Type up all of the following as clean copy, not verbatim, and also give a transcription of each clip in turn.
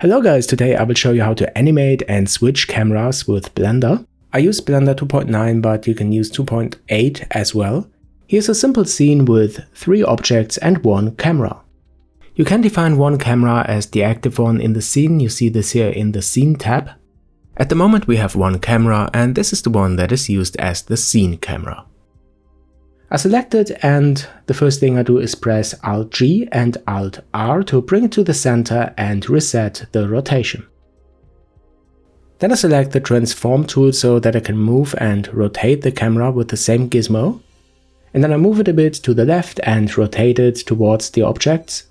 Hello guys, today I will show you how to animate and switch cameras with Blender. I use Blender 2.9, but you can use 2.8 as well. Here's a simple scene with 3 objects and 1 camera. You can define one camera as the active one in the scene. You see this here in the Scene tab. At the moment we have one camera, and this is the one that is used as the scene camera. I select it, and the first thing I do is press Alt-G and Alt-R to bring it to the center and reset the rotation. Then I select the Transform tool so that I can move and rotate the camera with the same gizmo. And then I move it a bit to the left and rotate it towards the objects.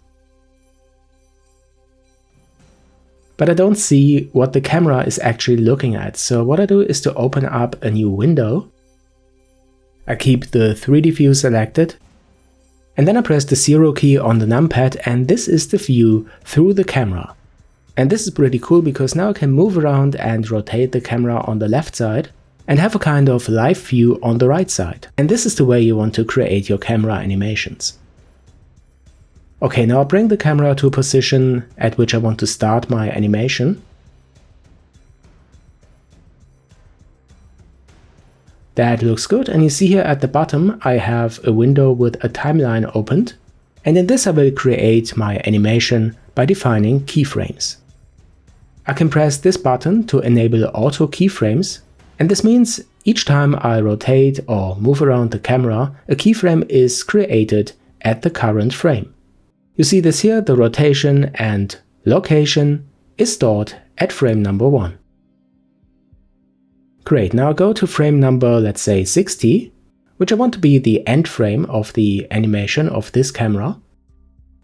But I don't see what the camera is actually looking at, so what I do is to open up a new window. I keep the 3D view selected, and then I press the 0 key on the numpad, and this is the view through the camera. And this is pretty cool because now I can move around and rotate the camera on the left side and have a kind of live view on the right side. And this is the way you want to create your camera animations. Okay, now I bring the camera to a position at which I want to start my animation. That looks good, and you see here at the bottom I have a window with a timeline opened, and in this I will create my animation by defining keyframes. I can press this button to enable auto keyframes, and this means each time I rotate or move around the camera, a keyframe is created at the current frame. You see this here, the rotation and location is stored at frame number 1. Great, now go to frame number, let's say 60, which I want to be the end frame of the animation of this camera.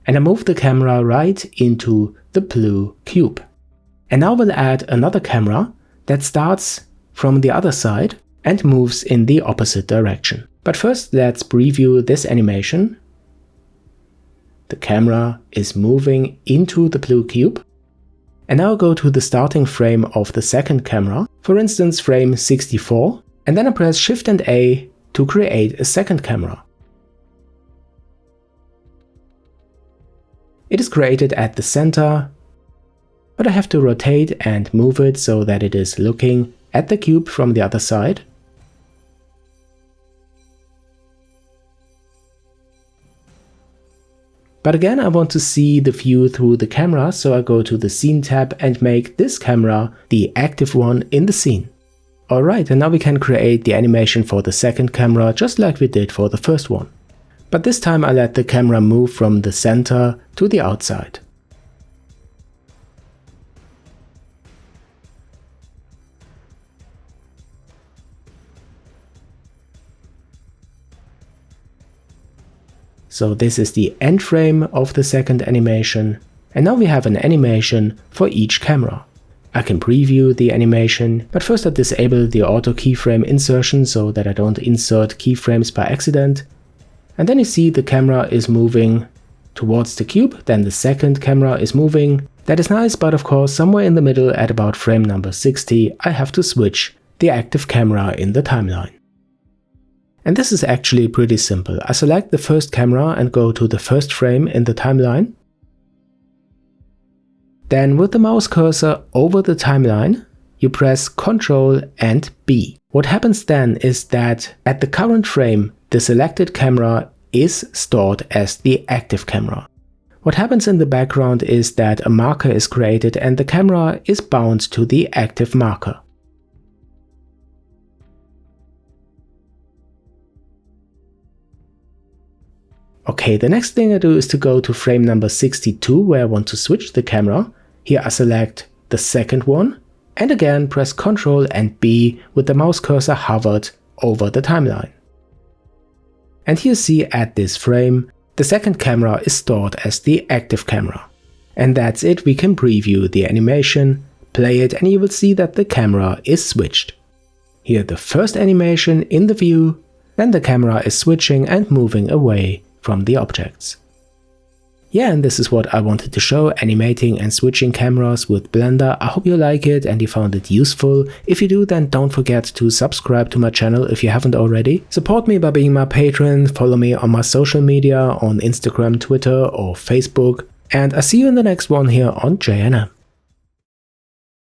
And I move the camera right into the blue cube. And now we'll add another camera that starts from the other side and moves in the opposite direction. But first let's preview this animation. The camera is moving into the blue cube. And now go to the starting frame of the second camera, for instance frame 64, and then I press Shift and A to create a second camera. It is created at the center, but I have to rotate and move it so that it is looking at the cube from the other side. But again, I want to see the view through the camera, so I go to the Scene tab and make this camera the active one in the scene. Alright, and now we can create the animation for the second camera just like we did for the first one. But this time I let the camera move from the center to the outside. So this is the end frame of the second animation, and now we have an animation for each camera. I can preview the animation, but first I disable the auto keyframe insertion so that I don't insert keyframes by accident. And then you see the camera is moving towards the cube, then the second camera is moving. That is nice, but of course somewhere in the middle at about frame number 60 I have to switch the active camera in the timeline. And this is actually pretty simple. I select the first camera and go to the first frame in the timeline. Then with the mouse cursor over the timeline, you press Ctrl and B. What happens then is that at the current frame, the selected camera is stored as the active camera. What happens in the background is that a marker is created and the camera is bound to the active marker. Okay, the next thing I do is to go to frame number 62 where I want to switch the camera. Here I select the second one and again press Ctrl and B with the mouse cursor hovered over the timeline. And here you see at this frame, the second camera is stored as the active camera. And that's it, we can preview the animation, play it, and you will see that the camera is switched. Here the first animation in the view, then the camera is switching and moving away from the objects. Yeah, and this is what I wanted to show, animating and switching cameras with Blender. I hope you like it and you found it useful. If you do, then don't forget to subscribe to my channel if you haven't already. Support me by being my patron, follow me on my social media on Instagram, Twitter or Facebook, and I see you in the next one here on Jayanam.